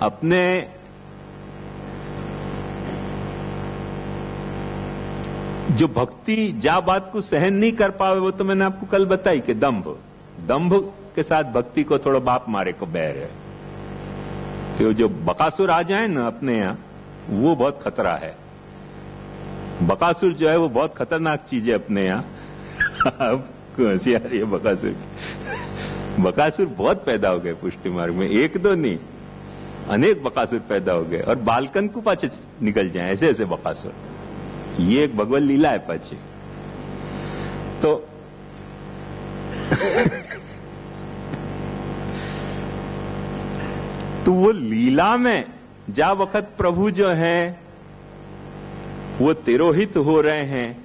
अपने जो भक्ति जा बात को सहन नहीं कर पावे, वो तो मैंने आपको कल बताई कि दंभ के साथ भक्ति को थोड़ा बाप मारे को बैर है कि जो बकासुर आ जाए ना अपने यहां, वो बहुत खतरा है। बकासुर जो है वो बहुत खतरनाक चीज है अपने यहां। आपको हंसी आ रही है बकासुर की। बकासुर बहुत पैदा हो गए पुष्टि मार्ग में, एक दो नहीं, अनेक बकासुर पैदा हो गए और बालकन को पाछे निकल जाए ऐसे ऐसे बकासुर। ये एक भगवत लीला है पाछे। तो वो लीला में जा वक्त प्रभु जो है वो तिरोहित हो रहे हैं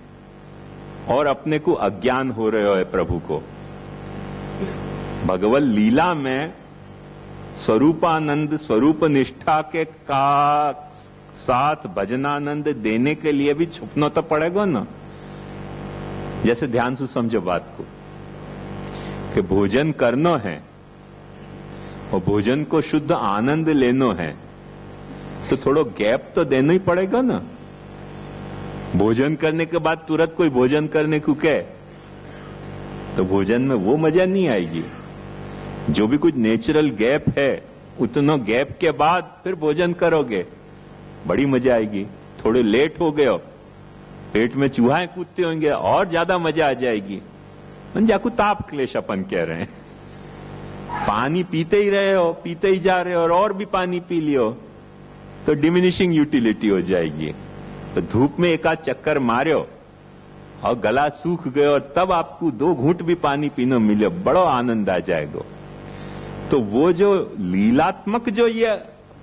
और अपने को अज्ञान हो रहे हो प्रभु को। भगवत लीला में स्वरूपानंद स्वरूप निष्ठा के का साथ भजनानंद देने के लिए भी छुपना तो पड़ेगा ना। जैसे ध्यान से समझो बात को कि भोजन करना है और भोजन को शुद्ध आनंद लेना है तो थोड़ा गैप तो देना ही पड़ेगा ना। भोजन करने के बाद तुरंत कोई भोजन करने को कहे तो भोजन में वो मजा नहीं आएगी। जो भी कुछ नेचुरल गैप है उतना गैप के बाद फिर भोजन करोगे, बड़ी मजा आएगी। थोड़े लेट हो गए हो, पेट में चूहे कूदते होंगे, और ज्यादा मजा आ जाएगी। जाकू ताप क्लेश अपन कह रहे हैं। पानी पीते ही रहे हो, पीते ही जा रहे हो और भी पानी पी लियो तो डिमिनिशिंग यूटिलिटी हो जाएगी। तो धूप में एक आध चक्कर मारो और गला सूख गए और तब आपको 2 घूंट भी पानी पीने मिले, बड़ो आनंद आ जाएगा। तो वो जो लीलात्मक जो ये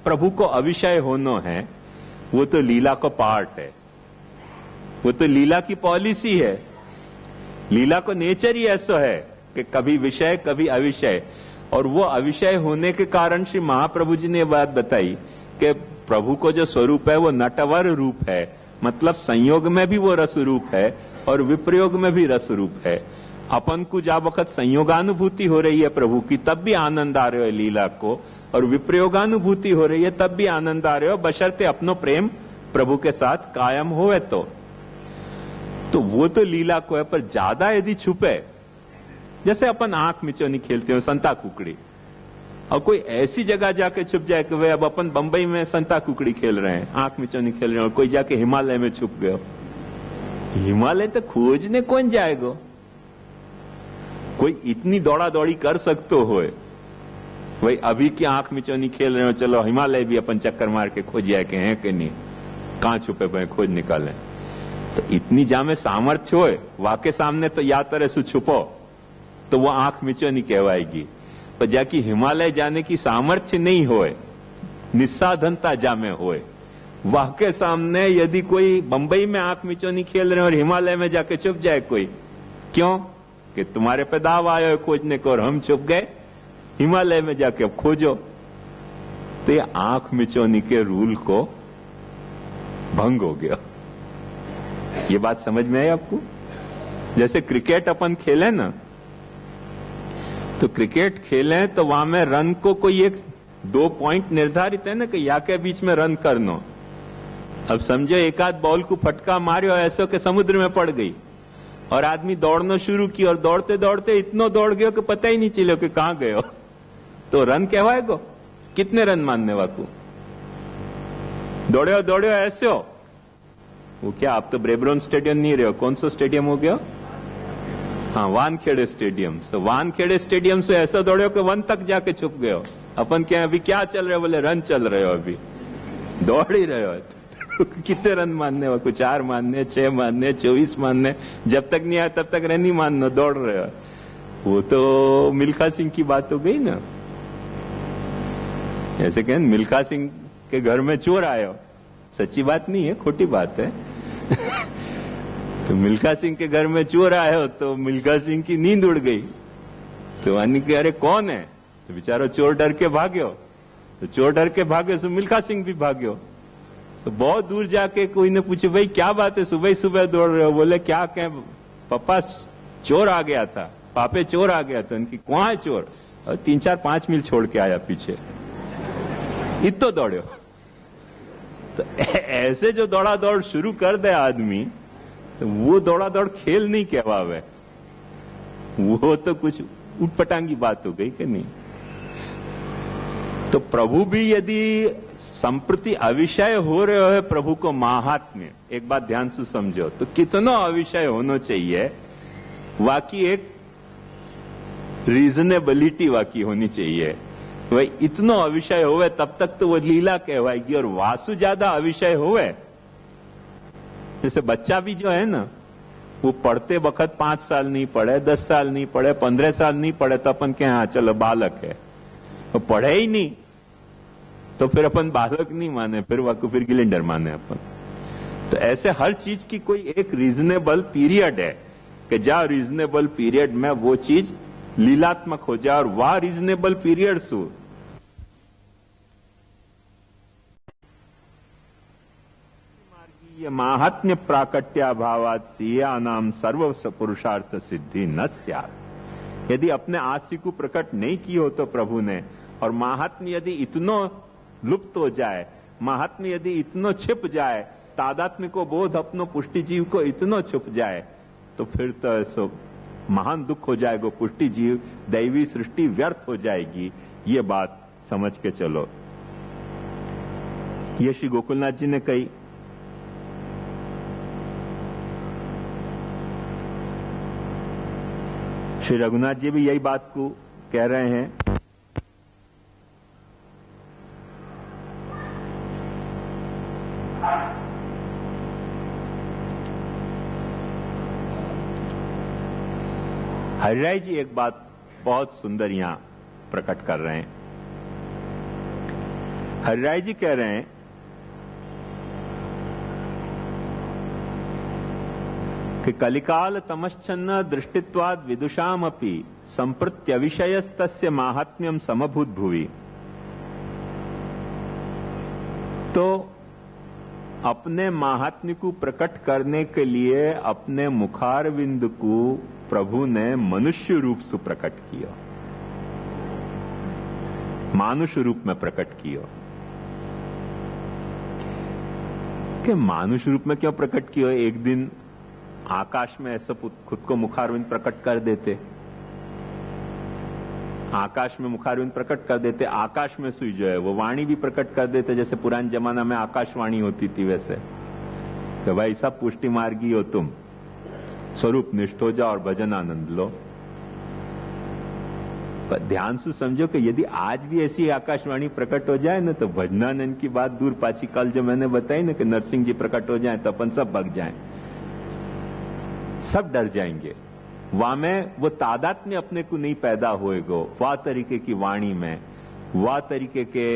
प्रभु को अविषय होना है वो तो लीला का पार्ट है, वो तो लीला की पॉलिसी है। लीला को नेचर ही ऐसा है कि कभी विषय कभी अविषय, और वो अविषय होने के कारण श्री महाप्रभु जी ने यह बात बताई कि प्रभु को जो स्वरूप है वो नटवर रूप है, मतलब संयोग में भी वो रस रूप है और विप्रयोग में भी रस रूप है। अपन को जा वक्त संयोगानुभूति हो रही है प्रभु की तब भी आनंद आ रहे हो लीला को, और विप्रयोगानुभूति हो रही है तब भी आनंद आ रहे हो, बशर्ते अपनो प्रेम प्रभु के साथ कायम होए तो वो तो लीला को है। पर ज्यादा यदि छुपे, जैसे अपन आंख मिचौनी खेलते हो संता कुकड़ी, और कोई ऐसी जगह जाके छुप जाए कि वे अब अपन बंबई में संता कुकड़ी खेल रहे हैं, आंख मिचौनी खेल रहे हैं, और कोई जाके हिमालय में छुप गए, हिमालय तो खोजने कौन जाएगा? कोई इतनी दौड़ा दौड़ी कर सकते हो भाई, अभी की आंख मिचौनी खेल रहे हो, चलो हिमालय भी अपन चक्कर मार के खोज जाए कि हैं कि नहीं, कहां छुपे पे खोज निकालें। तो इतनी जामे सामर्थ्य होए वाके सामने तो या तरह से छुपो तो वो आंख मिचौनी कहवाएगी। पर जाकि हिमालय जाने की सामर्थ्य नहीं होए, निस्साधनता जामे होए, वाके सामने यदि कोई बंबई में आंख मिचौनी खेल रहे हैं और हिमालय में जाके छुप जाए कोई, क्यों? कि तुम्हारे पे दाव आया है खोजने को और हम छुप गए हिमालय में जाके, अब खोजो। तो ये आंख मिचौनी के रूल को भंग हो गया। ये बात समझ में आई आपको? जैसे क्रिकेट अपन खेले ना, तो क्रिकेट खेलें तो वहां में रन को कोई 1-2 पॉइंट निर्धारित है ना कि या के बीच में रन करना। अब समझो एक आध बॉल को फटका मारियो ऐसो कि समुद्र में पड़ गई और आदमी दौड़ना शुरू की और दौड़ते दौड़ते इतना दौड़ गयो कि पता ही नहीं चलो कि कहां गयो, तो रन कहवाएगो? कितने रन मानने वाकू? दौड़े दौड़े ऐसे हो वो क्या, आप तो ब्रेबरोन स्टेडियम नहीं रहे हो, कौन सा स्टेडियम हो गया? हाँ, वानखेड़े स्टेडियम। तो वानखेड़े स्टेडियम से ऐसा दौड़े हो कि वन तक जाके छुप गए हो। अपन क्या अभी क्या चल रहे हो? बोले रन चल रहे हो, अभी दौड़ ही रहे हो। कितने रन मानने हो? 4 मानने, 6 मानने, 24 मानने, जब तक नहीं आया तब तक रन ही मानना, दौड़ रहे हो। वो तो मिल्खा सिंह की बात हो गई ना। ऐसे कहें मिल्खा सिंह के घर में चोर आए हो, सच्ची बात नहीं है, खोटी बात है। तो मिल्खा सिंह के घर में चोर आए हो तो मिल्खा सिंह की नींद उड़ गई, तो अन्य के अरे कौन है? तो बेचारो चोर डर के भाग्यो, तो चोर डर के भाग्यो तो मिल्खा सिंह भी भाग्यो। तो बहुत दूर जाके कोई ने पूछे भाई क्या बात है, सुबह सुबह दौड़ रहे हो? बोले क्या कहें पापा, चोर आ गया था, पापे चोर आ गया था। उनकी कहां है चोर? और 3-4-5 मील छोड़ के आया पीछे। इतो दौड़ो। तो ऐसे जो दौड़ा दौड़ शुरू कर दे आदमी, तो वो दौड़ा दौड़ खेल नहीं कहवावे, वो तो कुछ उटपटांगी बात हो गई कि नहीं। तो प्रभु भी यदि संप्रति अविषय हो रहे हो प्रभु को महात्म्य, एक बात ध्यान से समझो, तो कितना अविषय होना चाहिए, वाकी एक रीजनेबिलिटी वाकी होनी चाहिए। वही इतना अविषय होवे तब तक तो वो लीला कहवाएगी, और वासु ज्यादा अविषय होवे, जैसे बच्चा भी जो है ना, वो पढ़ते वक्त 5 साल नहीं पढ़े, 10 साल नहीं पढ़े, 15 साल नहीं पढ़े, तो अपन क्या, हाँ चलो बालक है, वो पढ़े ही नहीं तो फिर अपन बालक नहीं माने, फिर वाको फिर गिलेंडर माने अपन। तो ऐसे हर चीज की कोई एक रीजनेबल पीरियड है कि जहां रीजनेबल पीरियड में वो चीज लीलात्मक हो जाए, और वह रीजनेबल पीरियड सु ये महात्म्य प्राकट्याभावात सियानाम सर्व पुरुषार्थ सिद्धि न स्यात्। यदि अपने आस्ति को प्रकट नहीं की हो तो प्रभु ने, और महात्म्य यदि इतनो लुप्त हो जाए, महात्म्य यदि इतनो छिप जाए, तादात्म्य को बोध अपनो पुष्टि जीव को इतनो छुप जाए, तो फिर तो ऐसो महान दुख हो जाएगा, पुष्टि जीव दैवी सृष्टि व्यर्थ हो जाएगी। ये बात समझ के चलो। ये श्री गोकुलनाथ जी ने कही। श्री रघुनाथ जी भी यही बात को कह रहे हैं। हरिराय जी एक बात बहुत सुंदर यहां प्रकट कर रहे हैं। हरिराय जी कह रहे हैं कि कलिकाल तमश्चन्न दृष्टित्वाद विदुषामपि संप्रत्यविषयस्तस्य माहात्म्यम समभूत भुवि। तो अपने महात्म्य को प्रकट करने के लिए अपने मुखारविंद को प्रभु ने मनुष्य रूप से प्रकट किया, मानुष रूप में प्रकट किया। कि मानुष रूप में क्यों प्रकट किया? एक दिन आकाश में ऐसा खुद को मुखारविंद प्रकट कर देते, आकाश में मुखारविंद प्रकट कर देते, आकाश में सुई जो है वो वाणी भी प्रकट कर देते, जैसे पुराने जमाना में आकाशवाणी होती थी वैसे। तो भाई सब पुष्टि मार्गी हो तुम, स्वरूप निष्ठ हो जाओ और भजन आनंद लो। पर ध्यान से समझो कि यदि आज भी ऐसी आकाशवाणी प्रकट हो जाए ना, तो भजनानंद की बात दूर पाची, कल जो मैंने बताई ना कि नरसिंह जी प्रकट हो जाए तो अपन सब भग जाएं, सब डर जाएंगे। वहां में वो तादात्म्य अपने को नहीं पैदा होएगा, वह तरीके की वाणी में, वह तरीके के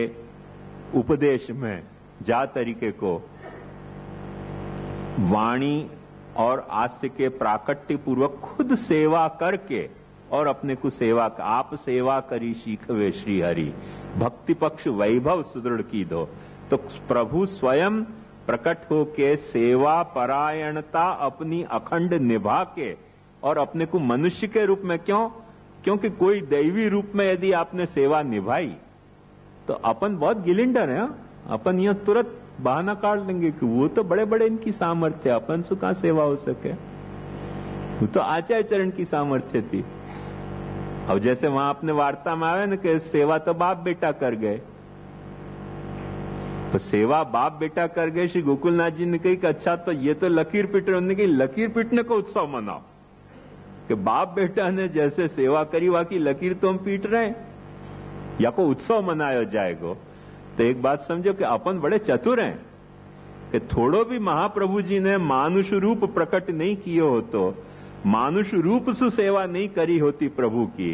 उपदेश में, जा तरीके को वाणी और आस्य के प्राकट्य पूर्वक खुद सेवा करके और अपने को सेवा, आप सेवा करी सीखवे श्री हरि, भक्ति पक्ष वैभव सुदृढ़ की दो। तो प्रभु स्वयं प्रकट होके सेवा परायणता अपनी अखंड निभा के, और अपने को मनुष्य के रूप में क्यों? क्योंकि कोई दैवी रूप में यदि आपने सेवा निभाई तो अपन बहुत गिलिंडर है, अपन यहां तुरंत बहाना काट लेंगे कि वो तो बड़े बड़े इनकी सामर्थ्य, अपन से कहां सेवा हो सके, वो तो आचार्य चरण की सामर्थ्य थी। अब जैसे वहां अपने वार्ता में आवे ना कि सेवा तो बाप बेटा कर गए, तो सेवा बाप बेटा कर गए। श्री गोकुलनाथ जी ने कही कि अच्छा तो ये तो लकीर पीट रहे, उन्होंने कही लकीर पीटने को उत्सव मनाओ, कि बाप बेटा ने जैसे सेवा करी वहां की लकीर तो हम पीट रहे हैं, या को उत्सव मनाया जाएगा। तो एक बात समझो कि अपन बड़े चतुर हैं कि थोड़ो भी महाप्रभु जी ने मानुष रूप प्रकट नहीं किए हो, तो मानुष रूप से सेवा नहीं करी होती प्रभु की,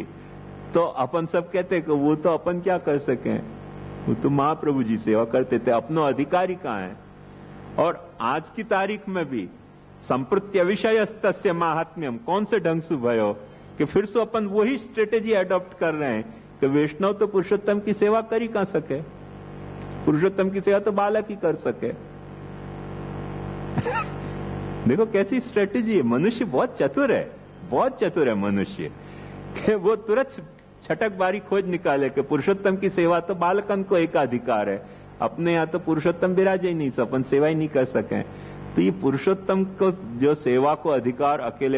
तो अपन सब कहते कि वो तो अपन क्या कर सके, वो तो महाप्रभु जी सेवा करते थे, अपनो अधिकारी कहां है। और आज की तारीख में भी संप्रत्यविषयस्तस्य माहात्म्यम कौन से ढंग से भयो कि फिर से अपन वही स्ट्रेटेजी अडॉप्ट कर रहे हैं कि वैष्णव तो पुरुषोत्तम की सेवा कर ही कहां सके, पुरुषोत्तम की सेवा तो बालक ही कर सके। देखो कैसी स्ट्रेटेजी है। मनुष्य बहुत चतुर है, बहुत चतुर है मनुष्य, कि वो तुरंत छटक बारी खोज निकाले कि पुरुषोत्तम की सेवा तो बालकन को एक अधिकार है, अपने यहाँ तो पुरुषोत्तम विराजे ही नहीं, अपन सेवा ही नहीं कर सके। तो ये पुरुषोत्तम को जो सेवा को अधिकार अकेले